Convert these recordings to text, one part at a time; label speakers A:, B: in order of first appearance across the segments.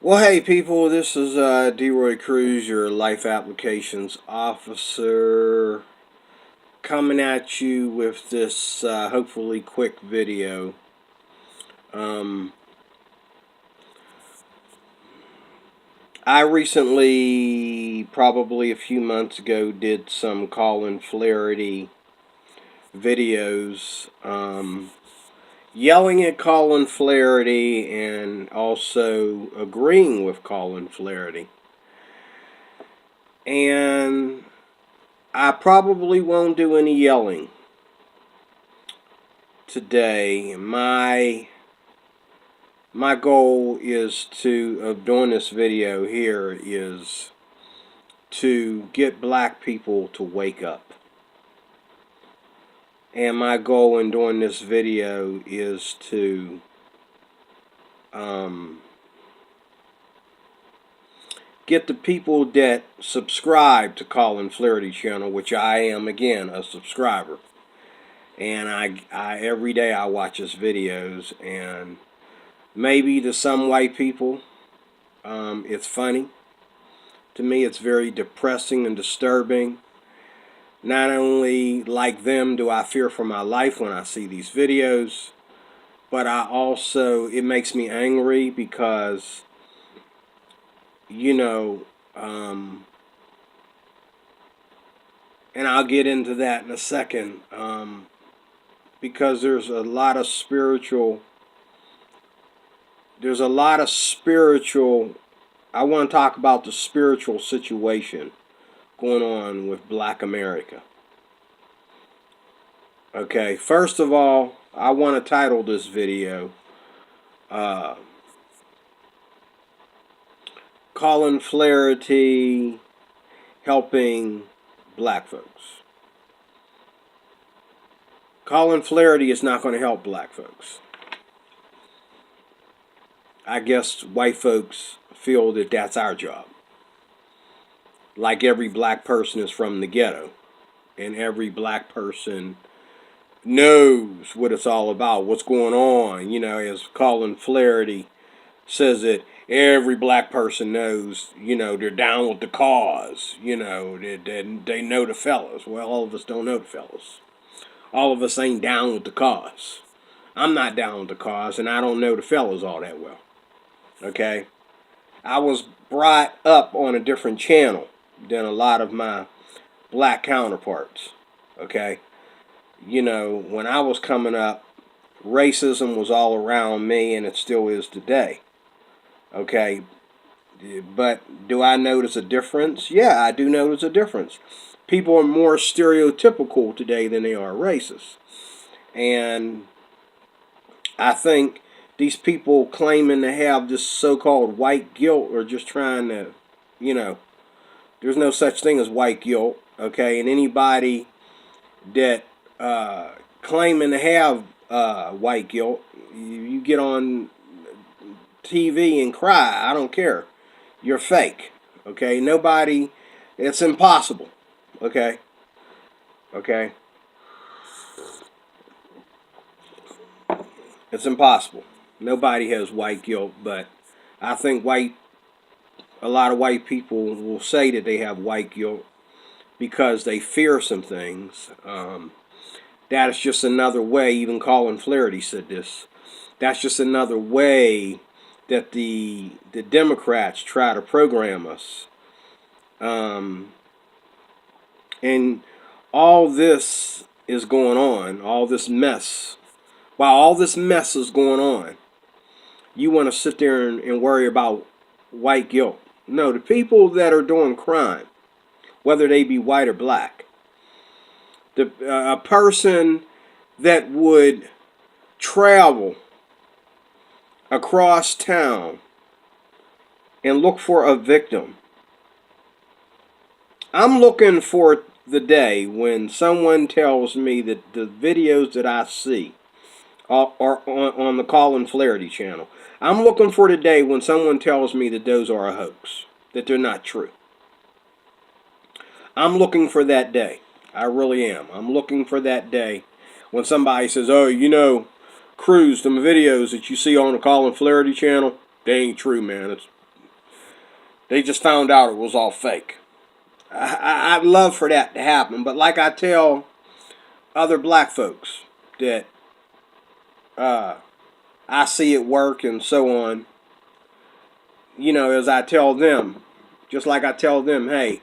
A: Well, hey people, this is D-Roy Cruz, your Life Applications Officer, coming at you with this hopefully quick video. Um, I recently, probably a few months ago, did some Colin Flaherty videos, yelling at Colin Flaherty and also agreeing with Colin Flaherty. And I probably won't do any yelling today. My goal is of doing this video here is to get black people to wake up. And my goal in doing this video is to get the people that subscribe to Colin Flaherty channel, which I am, again, a subscriber. And I every day I watch his videos, and maybe to some white people it's funny. To me, it's very depressing and disturbing. Not only like them do I fear for my life when I see these videos, but it makes me angry because, you know, and I'll get into that in a second, because there's a lot of spiritual, I want to talk about the spiritual situation going on with Black America. Okay, first of all, I want to title this video Colin Flaherty helping black folks. Colin Flaherty is not going to help black folks. I guess white folks feel that that's our job. Like every black person is from the ghetto, and every black person knows what it's all about, what's going on. You know, as Colin Flaherty says it, every black person knows, you know, they're down with the cause. You know, they know the fellas. Well, all of us don't know the fellas. All of us ain't down with the cause. I'm not down with the cause, and I don't know the fellas all that well. Okay? I was brought up on a different channel than a lot of my black counterparts. Okay? You know, when I was coming up, racism was all around me, and it still is today. Okay? But do I notice a difference? Yeah, I do notice a difference. People are more stereotypical today than they are racist. And I think these people claiming to have this so-called white guilt are just trying to, you know, there's no such thing as white guilt, okay? And anybody that claiming to have white guilt, you get on TV and cry. I don't care. You're fake, okay? Nobody, it's impossible, okay? Okay? It's impossible. Nobody has white guilt, but I think a lot of white people will say that they have white guilt because they fear some things. That is just another way, even Colin Flaherty said this, that's just another way that the Democrats try to program us. And all this is going on, all this mess. While all this mess is going on, you want to sit there and worry about white guilt. No, the people that are doing crime, whether they be white or black, a person that would travel across town and look for a victim. I'm looking for the day when someone tells me that the videos that I see are on the Colin Flaherty channel. I'm looking for the day when someone tells me that those are a hoax, that they're not true. I'm looking for that day. I really am. I'm looking for that day when somebody says, oh, you know, Cruz, them videos that you see on the Colin Flaherty channel, they ain't true, man. They just found out it was all fake. I'd love for that to happen, but like I tell other black folks that I see at work and so on, as I tell them, just like I tell them, hey,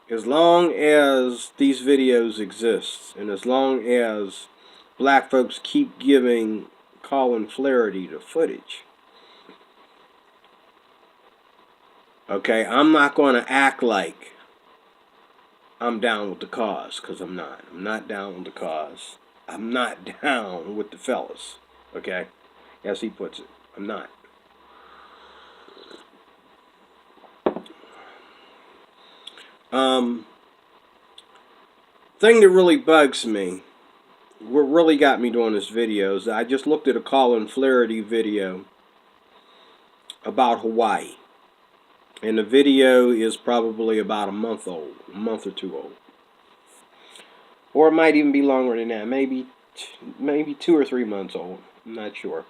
A: as long as these videos exist and as long as black folks keep giving Colin Flaherty the footage, okay, I'm not going to act like I'm down with the cause, because I'm not. I'm not down with the cause. I'm not down with the fellas, okay, as he puts it. I'm not. Thing that really bugs me, what really got me doing this video, is I just looked at a Colin Flaherty video about Hawaii. And the video is probably about a month old, a month or two old. Or it might even be longer than that, maybe 2 or 3 months old. I'm not sure.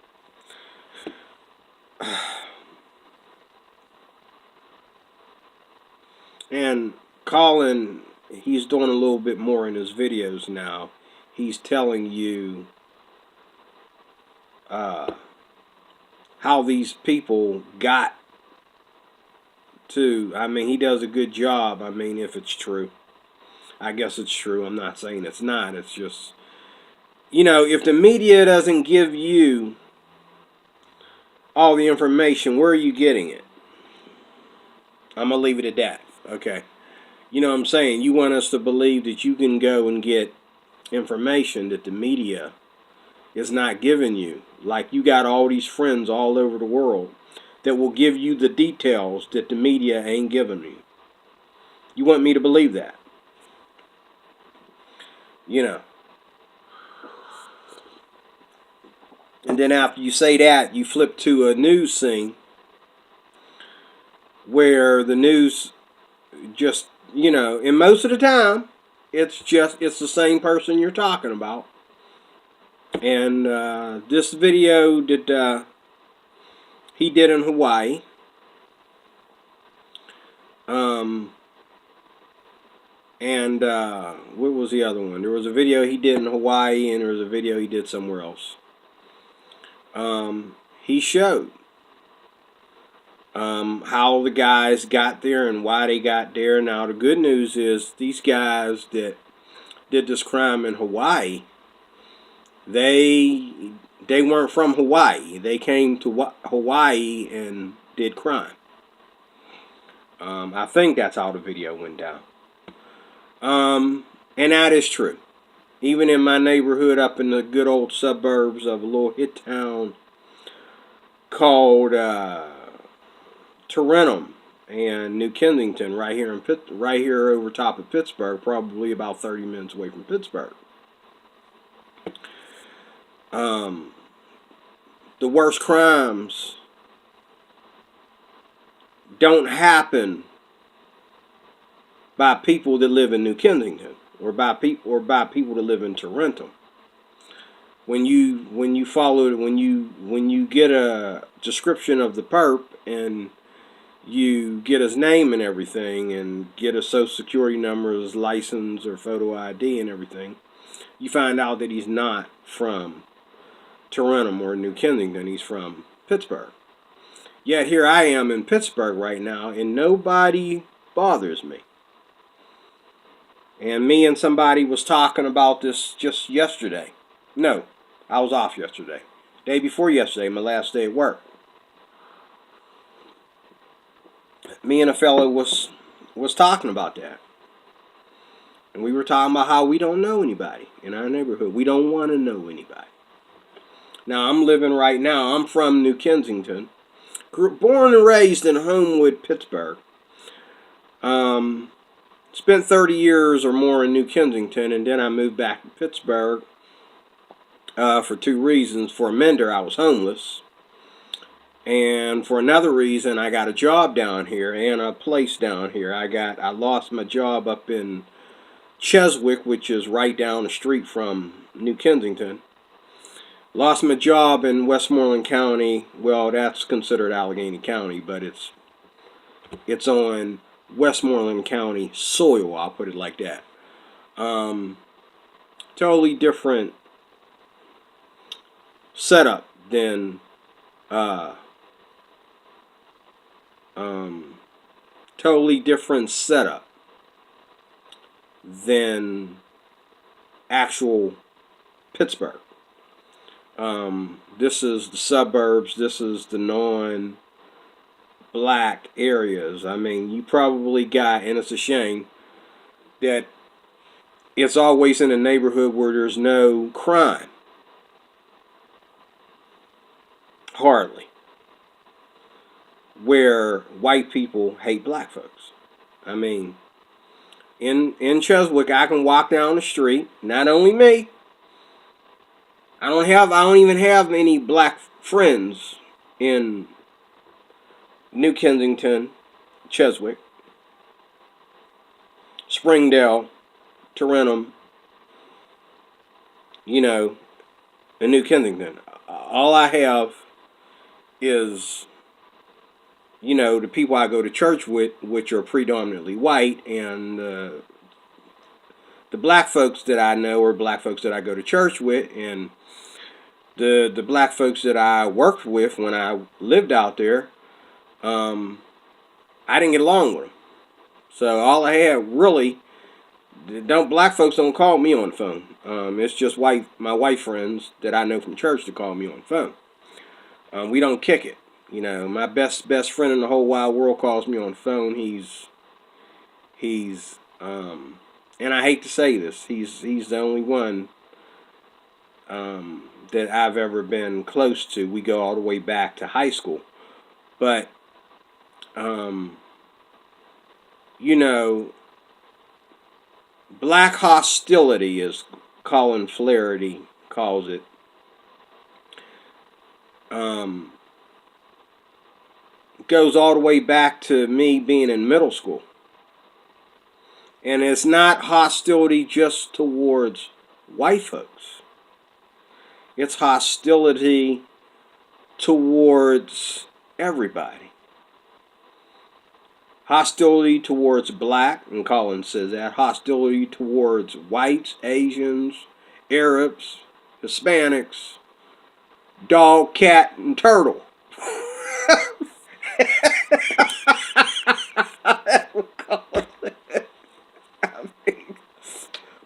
A: And Colin, he's doing a little bit more in his videos now. He's telling you how these people got to, he does a good job. If it's true. I guess it's true. I'm not saying it's not. It's just, if the media doesn't give you all the information, where are you getting it? I'm going to leave it at that. Okay. You know what I'm saying? You want us to believe that you can go and get information that the media is not giving you. Like you got all these friends all over the world that will give you the details that the media ain't giving you. You want me to believe that? And then after you say that, you flip to a news scene where the news just, and most of the time, it's the same person you're talking about. And this video that he did in Hawaii, and what was the other one? There was a video he did in Hawaii, and there was a video he did somewhere else. He showed how the guys got there and why they got there. Now, the good news is these guys that did this crime in Hawaii, they weren't from Hawaii. They came to Hawaii and did crime. I think that's how the video went down. And that is true. Even in my neighborhood up in the good old suburbs of a little hit town called Tarentum and New Kensington, right here over top of Pittsburgh, probably about 30 minutes away from Pittsburgh. The worst crimes don't happen by people that live in New Kensington or by people that live in Tarentum. When you get a description of the perp and you get his name and everything and get a social security number, his license or photo ID and everything, you find out that he's not from Tarentum or New Kensington. He's from Pittsburgh. Yet here I am in Pittsburgh right now and nobody bothers me. And me and somebody was talking about this just yesterday. No, I was off yesterday. Day before yesterday, my last day at work. Me and a fellow was talking about that. And we were talking about how we don't know anybody in our neighborhood. We don't want to know anybody. Now, I'm from New Kensington. Born and raised in Homewood, Pittsburgh. Spent 30 years or more in New Kensington, and then I moved back to Pittsburgh for two reasons. For a mender, I was homeless. And for another reason, I got a job down here and a place down here. I lost my job up in Cheswick, which is right down the street from New Kensington. Lost my job in Westmoreland County. Well, that's considered Allegheny County, but it's It's on Westmoreland County soil. I'll put it like that. Totally different setup than uh, um, totally different setup than actual Pittsburgh. This is the suburbs. This is the non-black areas. I mean, you probably got, and it's a shame that it's always in a neighborhood where there's no crime. Hardly. Where white people hate black folks. I mean, in Cheswick, I can walk down the street. Not only me. I don't even have any black friends in New Kensington, Cheswick, Springdale, Tarentum, in New Kensington. All I have is, the people I go to church with, which are predominantly white, and the black folks that I know are black folks that I go to church with, and the black folks that I worked with when I lived out there, I didn't get along with them. So all I had really, black folks don't call me on the phone. It's just my white friends that I know from church to call me on the phone. We don't kick it. My best friend in the whole wide world calls me on the phone. He's and I hate to say this, he's the only one that I've ever been close to. We go all the way back to high school, but black hostility, as Colin Flaherty calls it, goes all the way back to me being in middle school. And it's not hostility just towards white folks. It's hostility towards everybody. Hostility towards black, and Colin says that. Hostility towards whites, Asians, Arabs, Hispanics, dog, cat, and turtle.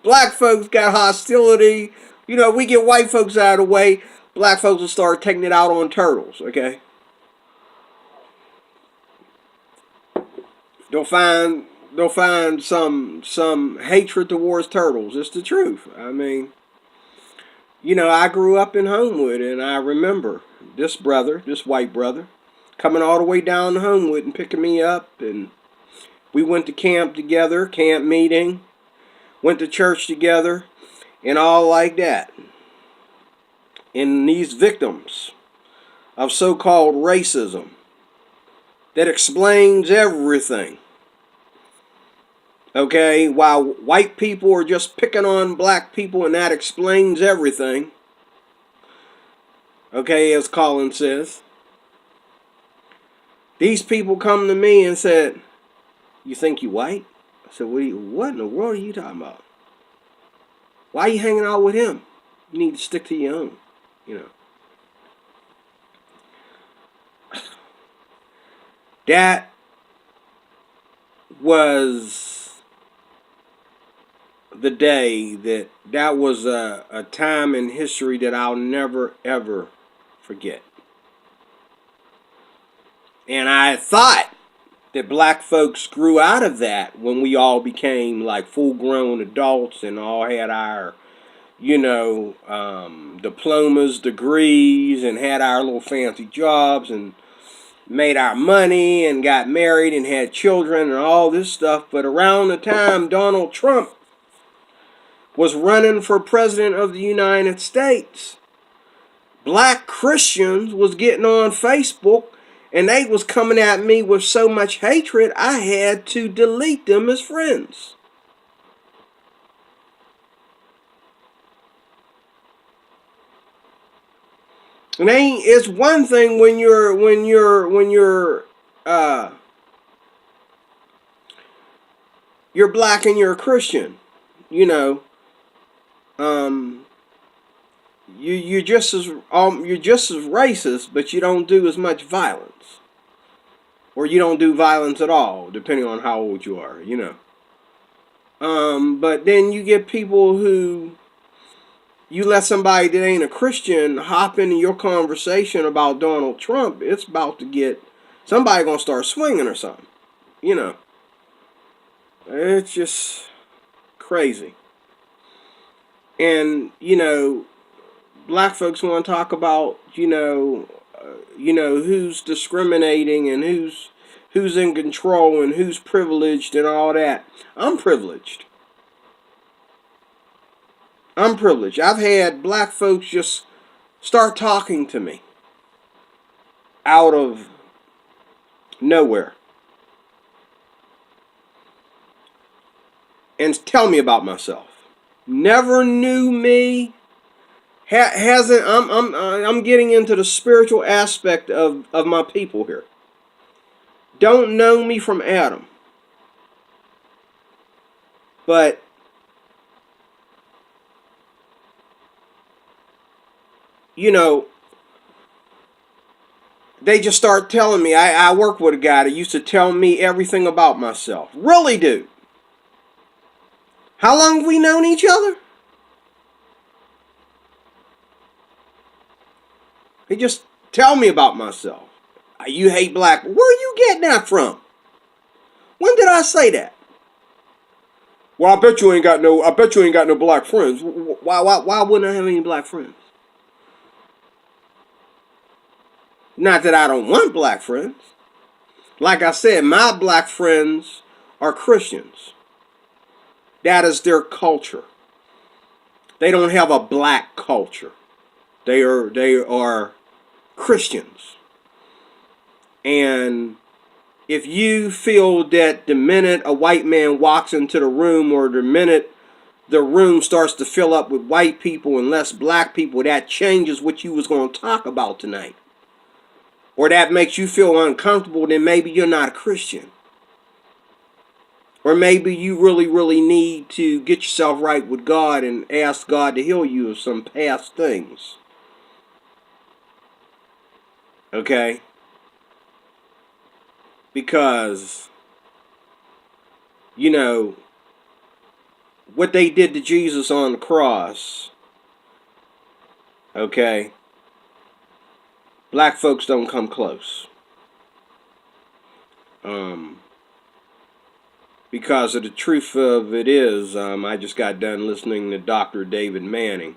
A: Black folks got hostility. We get white folks out of the way. Black folks will start taking it out on turtles, okay? They'll find some hatred towards turtles. It's the truth. I mean, I grew up in Homewood, and I remember this white brother, coming all the way down to Homewood and picking me up, and we went to camp together, camp meeting, went to church together, and all like that. And these victims of so-called racism that explains everything. Okay, while white people are just picking on black people and that explains everything. Okay, as Colin says. These people come to me and said, "You think you white?" I said, what in the world are you talking about? Why are you hanging out with him? You need to stick to your own, That was the day that was a time in history that I'll never, ever forget. And I thought that black folks grew out of that when we all became like full-grown adults and all had our, diplomas, degrees, and had our little fancy jobs and made our money and got married and had children and all this stuff. But around the time Donald Trump was running for president of the United States, black Christians was getting on Facebook and they was coming at me with so much hatred, I had to delete them as friends. And it's one thing when you're you're black and you're a Christian, you know, um, you're just as racist, but you don't do as much violence, or you don't do violence at all, depending on how old you are, you know. But then you get people who, you let somebody that ain't a Christian hop into your conversation about Donald Trump, it's about to get, somebody gonna start swinging or something, you know. It's just crazy. And, you know, black folks want to talk about, who's discriminating and who's in control and who's privileged and all that. I'm privileged. I've had black folks just start talking to me out of nowhere and tell me about myself. Never knew me. Hasn't. I'm getting into the spiritual aspect of my people here. Don't know me from Adam, but you know, they just start telling me. I work with a guy that used to tell me everything about myself. Really, dude? How long have we known each other? He just tell me about myself. You hate black. Where are you getting that from? When did I say that? Well, I bet you ain't got no black friends. Why wouldn't I have any black friends? Not that I don't want black friends. Like I said, my black friends are Christians. That is their culture. They don't have a black culture. They are Christians. And if you feel that the minute a white man walks into the room, or the minute the room starts to fill up with white people and less black people, that changes what you was going to talk about tonight, or that makes you feel uncomfortable, then maybe you're not a Christian. Or maybe you really, really need to get yourself right with God and ask God to heal you of some past things. Okay? Because, you know, what they did to Jesus on the cross, okay, black folks don't come close. Because of the truth of it is, I just got done listening to Dr. David Manning.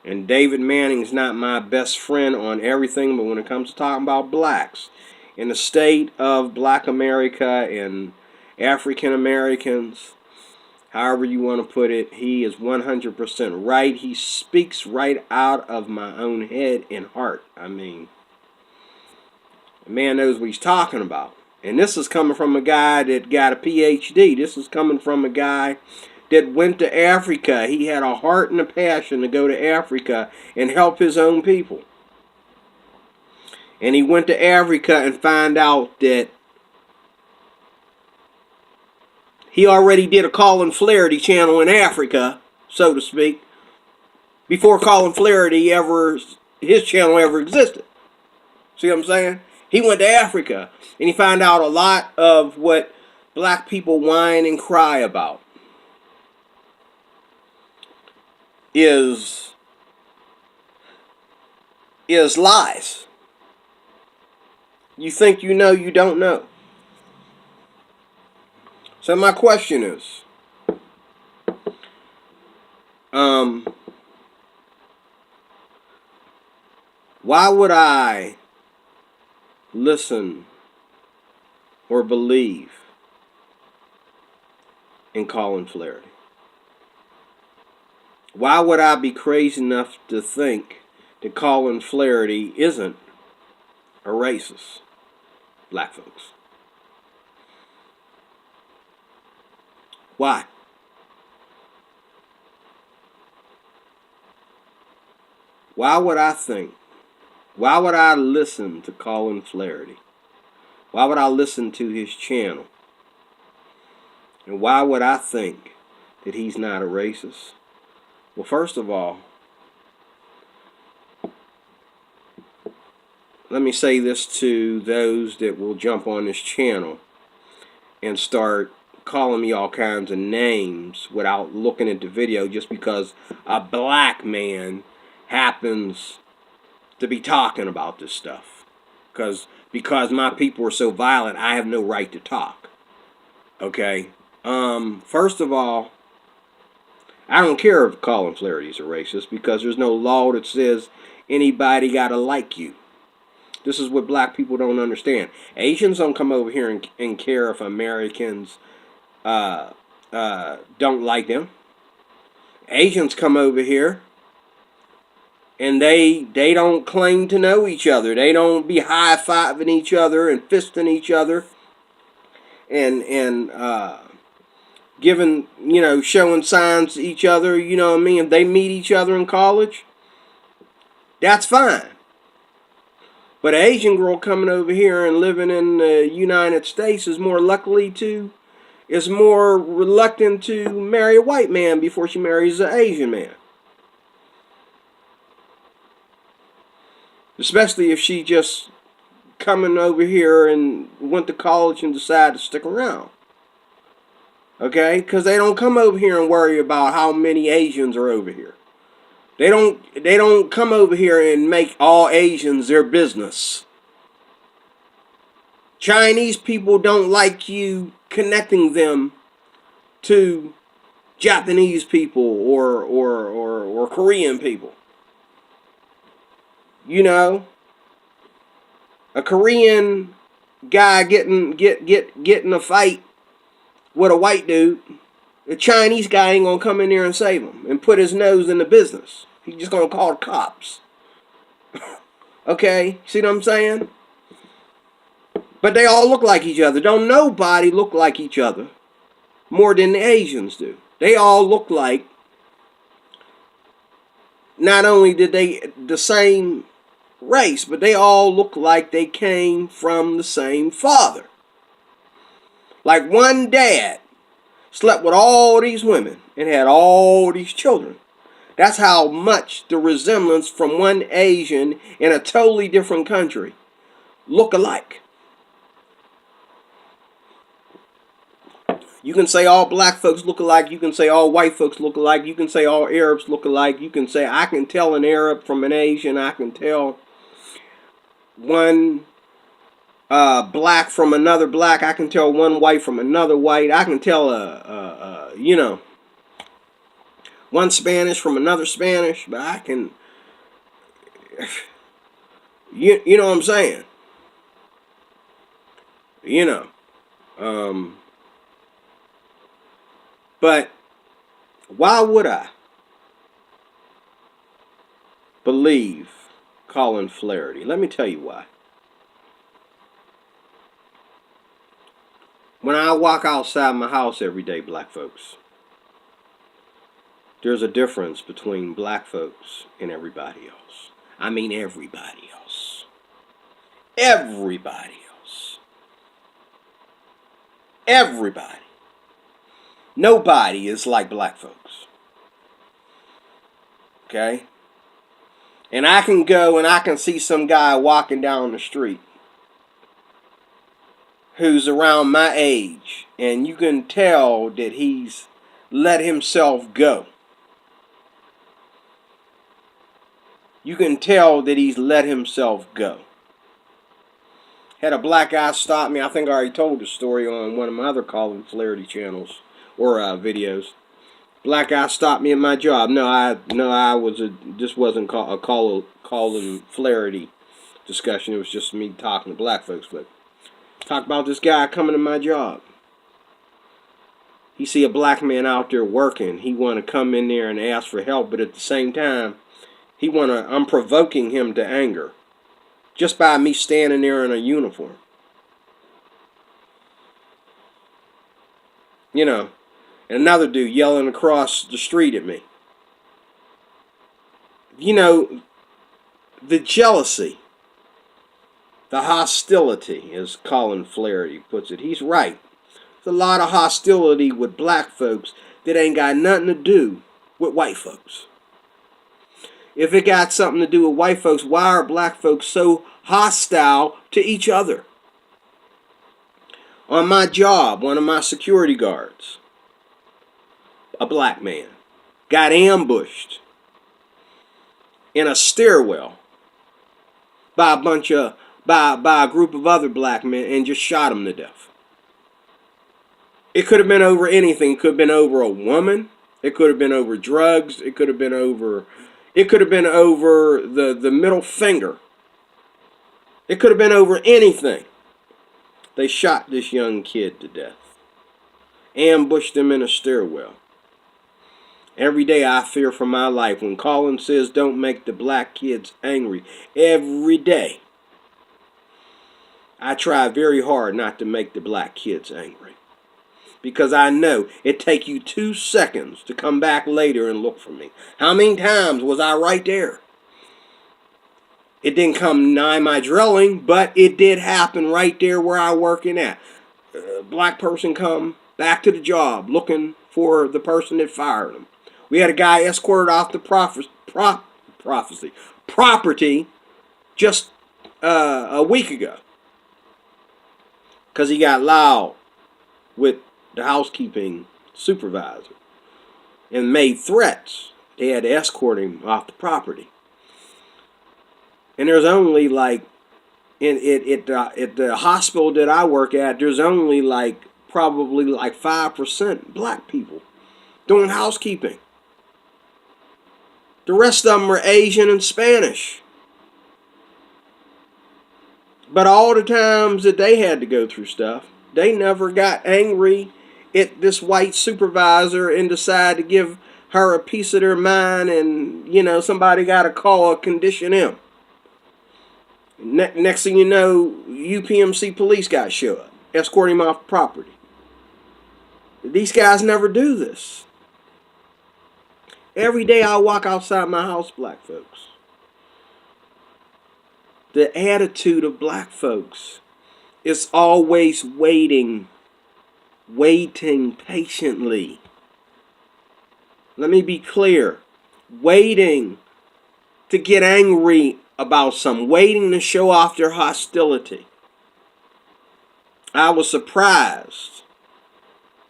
A: And David Manning's not my best friend on everything, but when it comes to talking about blacks, in the state of black America and African Americans, however you want to put it, he is 100% right. He speaks right out of my own head and heart. I mean, the man knows what he's talking about. And this is coming from a guy that got a PhD. This is coming from a guy that went to Africa. He had a heart and a passion to go to Africa and help his own people. And he went to Africa and found out that he already did a Colin Flaherty channel in Africa, so to speak, before Colin Flaherty his channel ever existed. See what I'm saying? He went to Africa and he found out a lot of what black people whine and cry about is lies. You think you know, you don't know. So my question is, why would I listen or believe in Colin Flaherty? Why would I be crazy enough to think that Colin Flaherty isn't a racist? Black folks. Why? Why would I think? Why would I listen to Colin Flaherty? Why would I listen to his channel? And why would I think that he's not a racist? Well, first of all, let me say this to those that will jump on this channel and start calling me all kinds of names without looking at the video just because a black man happens to be talking about this stuff. Because my people are so violent, I have no right to talk. Okay? First of all, I don't care if Colin Flaherty's a racist because there's no law that says anybody gotta like you. This is what black people don't understand. Asians don't come over here and care if Americans don't like them. Asians come over here and they don't claim to know each other. They don't be high-fiving each other and fisting each other and giving, showing signs to each other, you know what I mean? If they meet each other in college, that's fine. But an Asian girl coming over here and living in the United States is more reluctant to marry a white man before she marries an Asian man. Especially if she just coming over here and went to college and decided to stick around. Okay? Because they don't come over here and worry about how many Asians are over here. They don't come over here and make all Asians their business. Chinese people don't like you connecting them to Japanese people or Korean people. A Korean guy getting a fight with a white dude, the Chinese guy ain't gonna come in there and save him and put his nose in the business. He's just gonna call the cops. Okay, see what I'm saying? But they all look like each other. Don't nobody look like each other more than the Asians do. They all look like, not only did they the same race, but they all look like they came from the same father. Like one dad slept with all these women and had all these children. That's how much the resemblance from one Asian in a totally different country look alike. You can say all black folks look alike. You can say all white folks look alike. You can say all Arabs look alike. You can say I can tell an Arab from an Asian. I can tell one black from another black. I can tell one white from another white. I can tell one Spanish from another Spanish, but I can, you know what I'm saying? But why would I believe Colin Flaherty? Let me tell you why. When I walk outside my house every day, black folks, there's a difference between black folks and everybody else. I mean everybody else. Everybody else. Everybody. Nobody is like black folks. Okay? And I can go and I can see some guy walking down the street who's around my age, and you can tell that he's let himself go. You can tell that he's let himself go. Had a black guy stop me. I think I already told the story on one of my other Colin Flaherty channels or videos. Black guy stopped me at my job. This wasn't a Colin Flaherty discussion. It was just me talking to black folks. But talk about this guy coming to my job. He see a black man out there working. He want to come in there and ask for help, but at the same time, I'm provoking him to anger just by me standing there in a uniform. And another dude yelling across the street at me. The jealousy, the hostility, as Colin Flaherty puts it. He's right. There's a lot of hostility with black folks that ain't got nothing to do with white folks. If it got something to do with white folks, why are black folks so hostile to each other? On my job, one of my security guards, a black man, got ambushed in a stairwell by a group of other black men and just shot him to death. It could have been over anything. It could have been over a woman. It could have been over drugs. It could have been over the middle finger. It could have been over anything. They shot this young kid to death. Ambushed him in a stairwell. Every day I fear for my life. When Colin says don't make the black kids angry, every day I try very hard not to make the black kids angry. Because I know it take you 2 seconds to come back later and look for me. How many times was I right there? It didn't come nigh my drilling, but it did happen right there where I working at. A black person come back to the job looking for the person that fired him. We had a guy escorted off the property just a week ago because he got loud with the housekeeping supervisor and made threats. They had to escort him off the property. And there's only like, at the hospital that I work at, there's only like probably like 5% black people doing housekeeping. The rest of them are Asian and Spanish. But all the times that they had to go through stuff, they never got angry at this white supervisor and decided to give her a piece of their mind and, somebody got to call a condition M. Next thing you know, UPMC police got showed up, escort him off property. These guys never do this. Every day I walk outside my house, black folks. The attitude of black folks is always waiting patiently. Let me be clear. Waiting to get angry about something, waiting to show off their hostility. I was surprised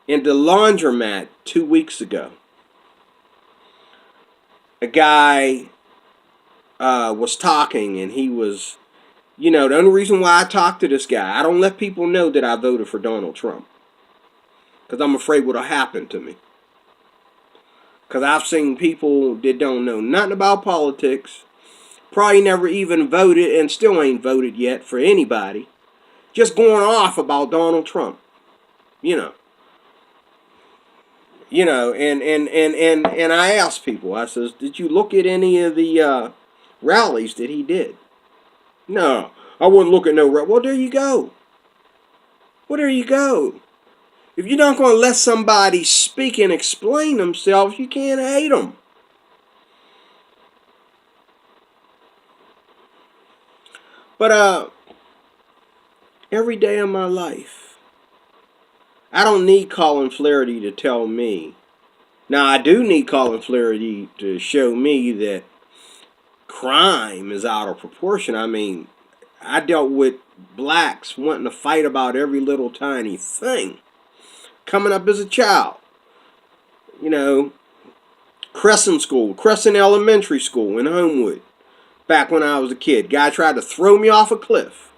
A: in the laundromat 2 weeks ago. A guy was talking and he was, the only reason why I talk to this guy, I don't let people know that I voted for Donald Trump. Because I'm afraid what'll happen to me. Because I've seen people that don't know nothing about politics, probably never even voted and still ain't voted yet for anybody, just going off about Donald Trump. And I asked people, I says, did you look at any of the rallies that he did? No, I wouldn't look at no rally. Well, there you go. If you're not going to let somebody speak and explain themselves, you can't hate them. But every day of my life, I don't need Colin Flaherty to tell me. Now, I do need Colin Flaherty to show me that crime is out of proportion. I mean, I dealt with blacks wanting to fight about every little tiny thing. Coming up as a child. Crescent Elementary School in Homewood. Back when I was a kid. Guy tried to throw me off a cliff.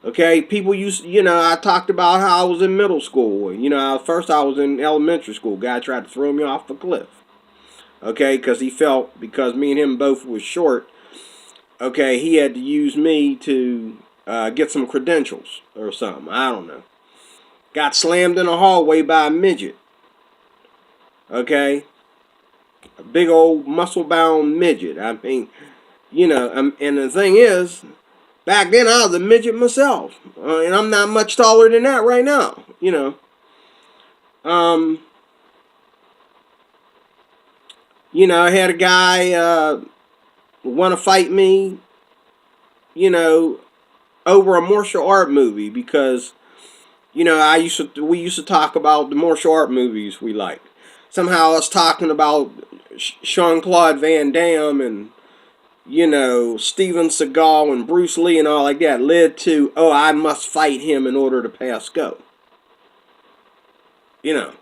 A: Okay, people used, I talked about how I was in middle school. First I was in elementary school. Guy tried to throw me off a cliff. Okay, because he felt, because me and him both was short, okay, he had to use me to get some credentials or something. I don't know. Got slammed in a hallway by a midget. Okay? A big old muscle-bound midget. I mean, and the thing is, back then I was a midget myself. And I'm not much taller than that right now. I had a guy want to fight me, over a martial art movie because You know, we used to talk about the martial art movies we liked. Somehow us talking about Jean Claude Van Damme and Steven Seagal and Bruce Lee and all like that led to, oh, I must fight him in order to pass go. You know,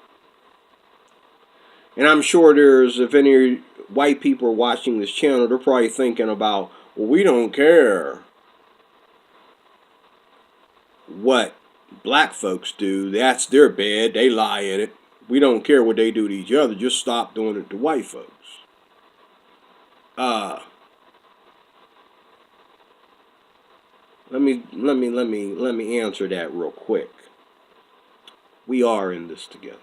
A: and I'm sure if any white people are watching this channel, they're probably thinking about, well, we don't care what black folks do. That's their bed. They lie in it. We don't care what they do to each other. Just stop doing it to white folks. Let me answer that real quick. We are in this together.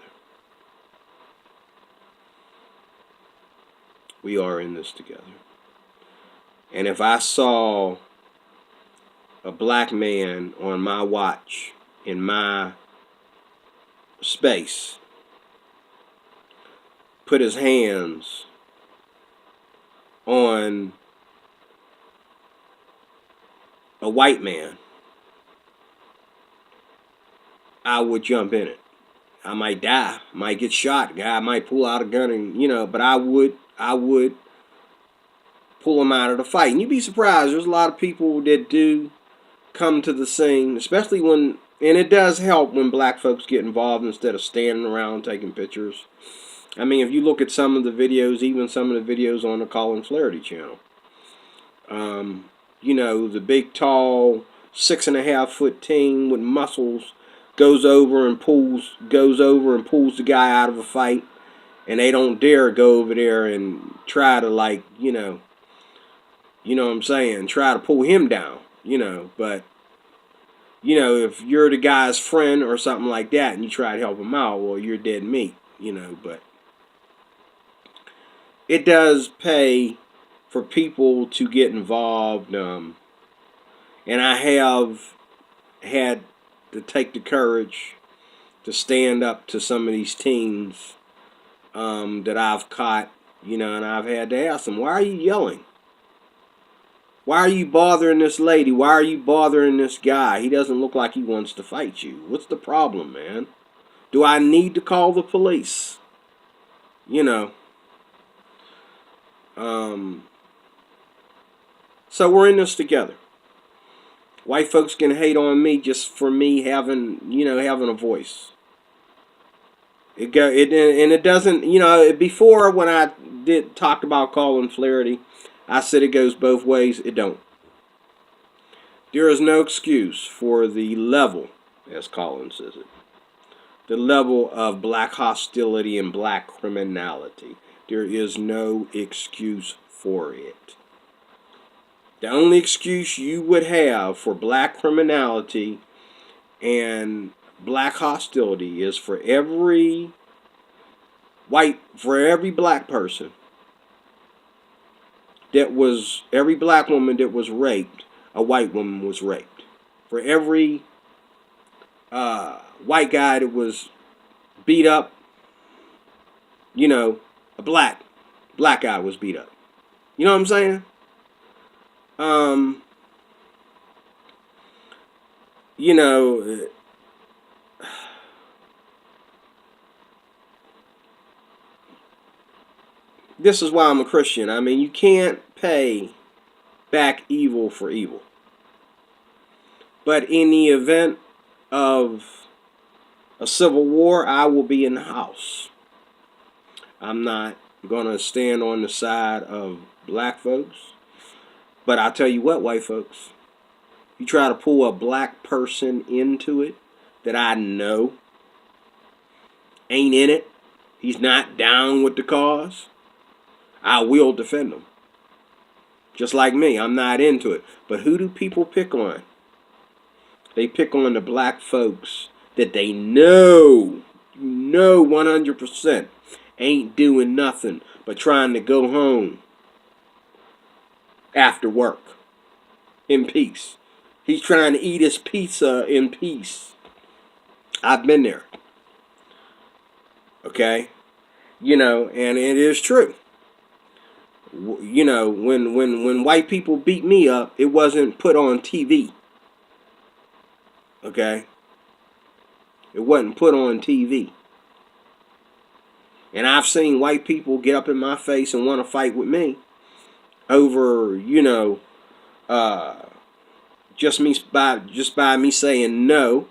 A: We are in this together. And if I saw a black man on my watch in my space put his hands on a white man, I would jump in it. I might die, might get shot, guy might pull out a gun and but I would pull him out of the fight. And you'd be surprised, there's a lot of people that do come to the scene, especially and it does help when black folks get involved instead of standing around taking pictures. I mean, if you look at some of the videos, even some of the videos on the Colin Flaherty channel, the big, tall, 6.5-foot teen with muscles goes over and pulls the guy out of a fight, and they don't dare go over there and try to what I'm saying, try to pull him down, but if you're the guy's friend or something like that and you try to help him out, well, you're dead meat, but it does pay for people to get involved, and I have had to take the courage to stand up to some of these teens that I've caught, and I've had to ask them, why are you yelling? Why are you bothering this lady? Why are you bothering this guy? He doesn't look like he wants to fight you. What's the problem, man? Do I need to call the police? So we're in this together. White folks can hate on me just for me having a voice. And it doesn't, before when I talked about Colin Flaherty, I said it goes both ways. It don't. There is no excuse for the level, as Colin says it, the level of black hostility and black criminality. There is no excuse for it. The only excuse you would have for black criminality and black hostility is for every black person every black woman that was raped, a white woman was raped. For every white guy that was beat up, a black guy was beat up. You know what I'm saying? This is why I'm a Christian. I mean, you can't pay back evil for evil. But in the event of a civil war, I will be in the house. I'm not going to stand on the side of black folks. But I'll tell you what, white folks, you try to pull a black person into it that I know ain't in it, he's not down with the cause, I will defend him. Just like me, I'm not into it. But who do people pick on? They pick on the black folks that they know 100% ain't doing nothing but trying to go home after work in peace. He's trying to eat his pizza in peace. I've been there. Okay? And it is true. When white people beat me up, it wasn't put on TV. Okay? It wasn't put on TV. And I've seen white people get up in my face and want to fight with me over, just by me saying no,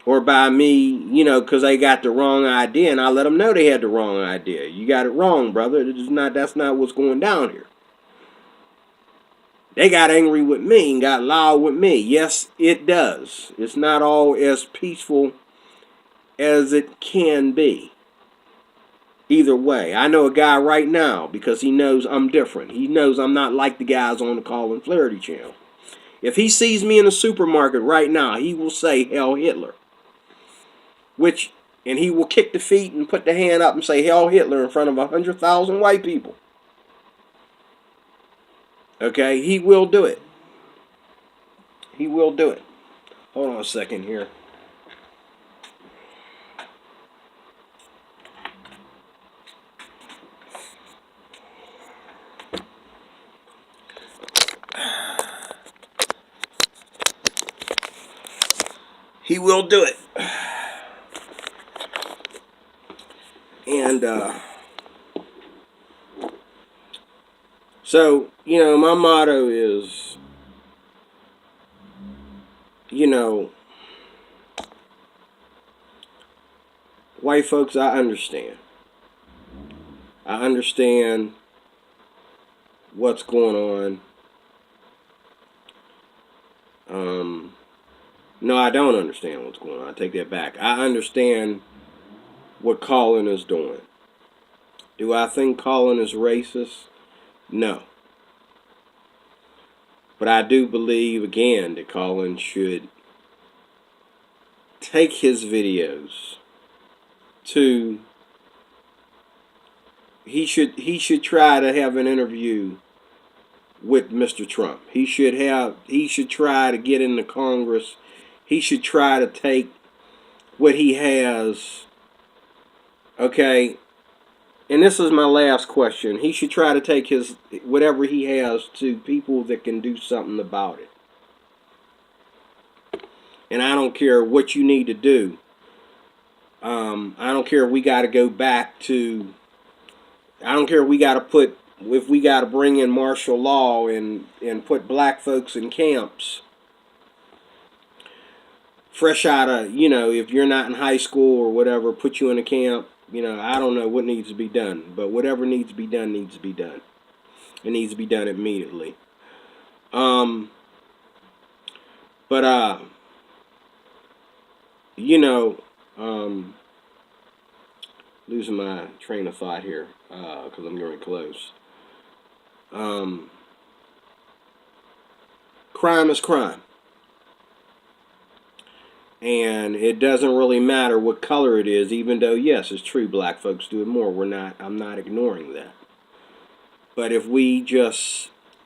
A: or by me, because they got the wrong idea, and I let them know they had the wrong idea. You got it wrong, brother. That's not what's going down here. They got angry with me and got loud with me. Yes, it does. It's not all as peaceful as it can be. Either way, I know a guy right now because he knows I'm different. He knows I'm not like the guys on the Colin Flaherty channel. If he sees me in a supermarket right now, he will say, "Hell Hitler." And he will kick the feet and put the hand up and say, "Hell Hitler," in front of 100,000 white people. Okay, he will do it. He will do it. Hold on a second here. He will do it. And so, my motto is, white folks, I understand. I understand what's going on. No, I don't understand what's going on. I take that back. I understand what Colin is doing. Do I think Colin is racist? No. But I do believe, again, that Colin should take his videos to... He should try to have an interview with Mr. Trump. He should try to get into Congress. He should try to take what he has, okay, and this is my last question. He should try to take whatever he has to people that can do something about it. And I don't care what you need to do. I don't care if we got to go back to, I don't care if we got to bring in martial law and put black folks in camps. Fresh out of, if you're not in high school or whatever, put you in a camp. I don't know what needs to be done. But whatever needs to be done needs to be done. It needs to be done immediately. Losing my train of thought here because I'm getting close. Crime is crime. And it doesn't really matter what color it is, even though, yes, it's true, black folks do it more. I'm not ignoring that. But if we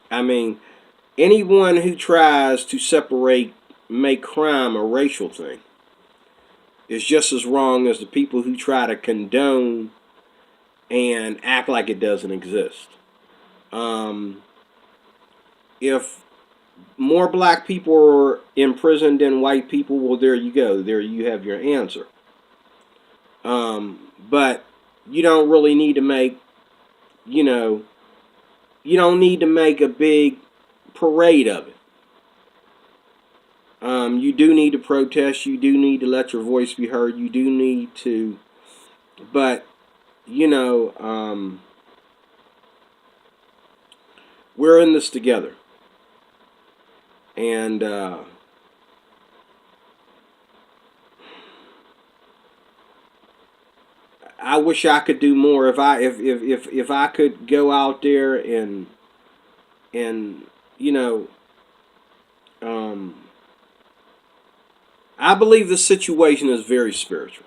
A: anyone who tries to make crime a racial thing is just as wrong as the people who try to condone and act like it doesn't exist. If more black people are imprisoned than white people, well, there you go. There you have your answer. But you don't really need to make, you don't need to make a big parade of it. You do need to protest. You do need to let your voice be heard. You do need to, but, we're in this together. And I wish I could do more. If I could go out there and I believe the situation is very spiritual.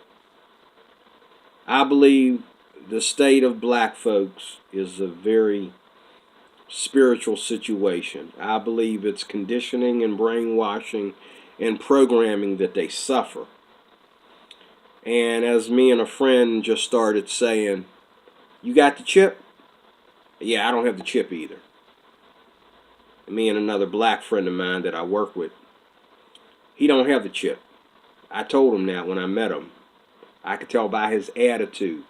A: I believe the state of black folks is a very spiritual situation. I believe it's conditioning and brainwashing and programming that they suffer. And as me and a friend just started saying, "You got the chip?" "Yeah, I don't have the chip either." Me and another black friend of mine that I work with, he don't have the chip. I told him that when I met him. I could tell by his attitude,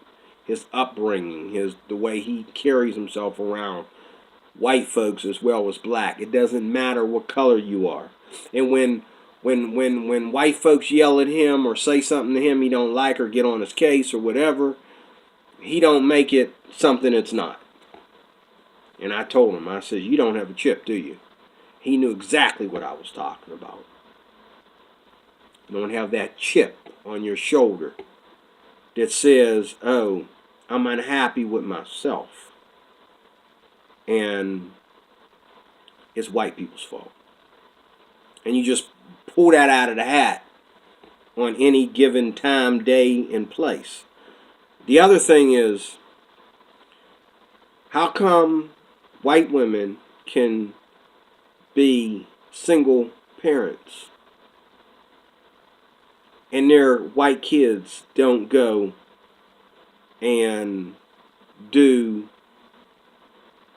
A: his upbringing, the way he carries himself around white folks as well as black. It doesn't matter what color you are. And when white folks yell at him or say something to him he don't like or get on his case or whatever, he don't make it something it's not. And I told him, I said, you don't have a chip, do you? He knew exactly what I was talking about. You don't have that chip on your shoulder that says, oh, I'm unhappy with myself. And it's white people's fault. And you just pull that out of the hat on any given time, day, and place. The other thing is, how come white women can be single parents and their white kids don't go and do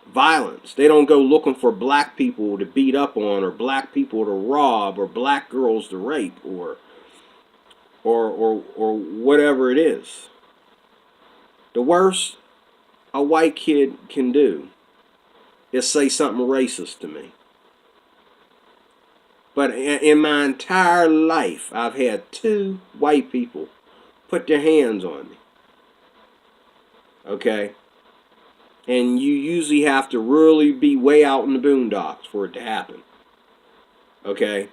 A: violence? They don't go looking for black people to beat up on, or black people to rob, or black girls to rape, or whatever it is. The worst a white kid can do is say something racist to me. But in my entire life, I've had 2 white people put their hands on me. Okay? And you usually have to really be way out in the boondocks for it to happen. Okay?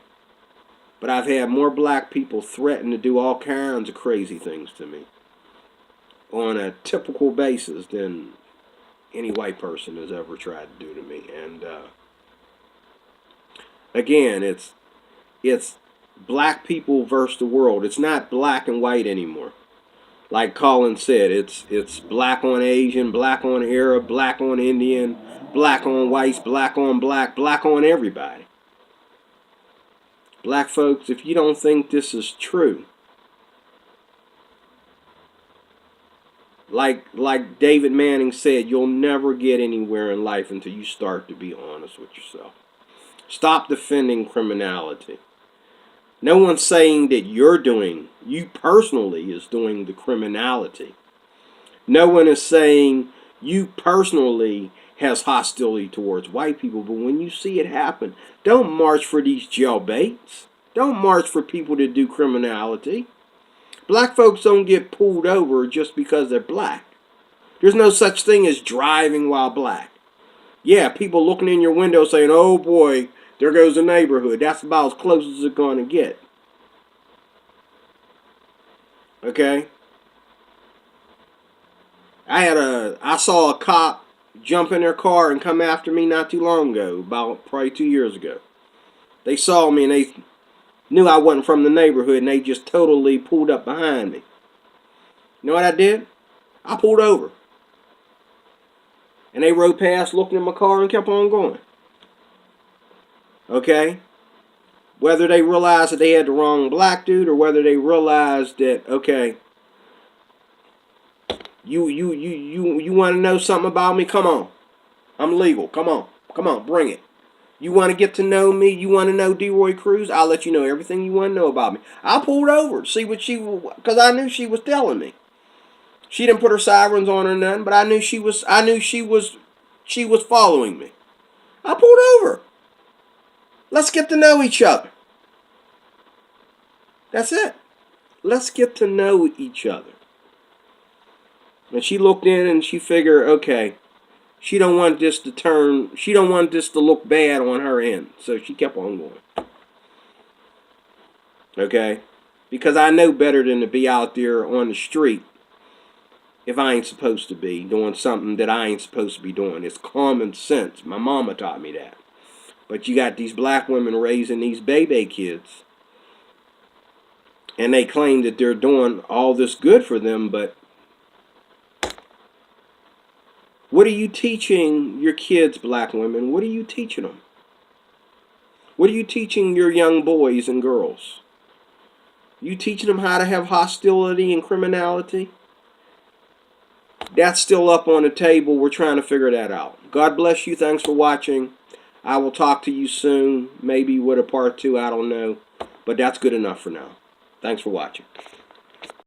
A: But I've had more black people threaten to do all kinds of crazy things to me on a typical basis than any white person has ever tried to do to me. And again, it's black people versus the world. It's not black and white anymore. Like Colin said, it's black on Asian, black on Arab, black on Indian, black on whites, black on black, black on everybody. Black folks, if you don't think this is true, like David Manning said, you'll never get anywhere in life until you start to be honest with yourself. Stop defending criminality. No one's saying that you personally is doing the criminality. No one is saying you personally has hostility towards white people, but when you see it happen, don't march for these jailbaits. Don't march for people to do criminality. Black folks don't get pulled over just because they're black. There's no such thing as driving while black. Yeah, people looking in your window saying, oh boy, there goes the neighborhood. That's about as close as it's going to get. Okay? I saw a cop jump in their car and come after me not too long ago, about probably 2 years ago. They saw me and they knew I wasn't from the neighborhood and they just totally pulled up behind me. You know what I did? I pulled over. And they rode past, looked in my car and kept on going. Okay? Whether they realized that they had the wrong black dude or whether they realized that, okay, you want to know something about me? Come on. I'm legal. Come on, bring it. You want to get to know me? You want to know DeRoy Cruz? I'll let you know everything you want to know about me. I pulled over to see what because I knew she was telling me. She didn't put her sirens on or nothing, but I knew she was following me. I pulled over. Let's get to know each other. That's it. Let's get to know each other. And she looked in and she figured, okay, she don't want this to look bad on her end. So she kept on going. Okay? Because I know better than to be out there on the street if I ain't supposed to be doing something that I ain't supposed to be doing. It's common sense. My mama taught me that. But you got these black women raising these baby kids. And they claim that they're doing all this good for them, but what are you teaching your kids, black women? What are you teaching them? What are you teaching your young boys and girls? You teaching them how to have hostility and criminality? That's still up on the table. We're trying to figure that out. God bless you. Thanks for watching. I will talk to you soon. Maybe with a part 2. I don't know. But that's good enough for now. Thanks for watching.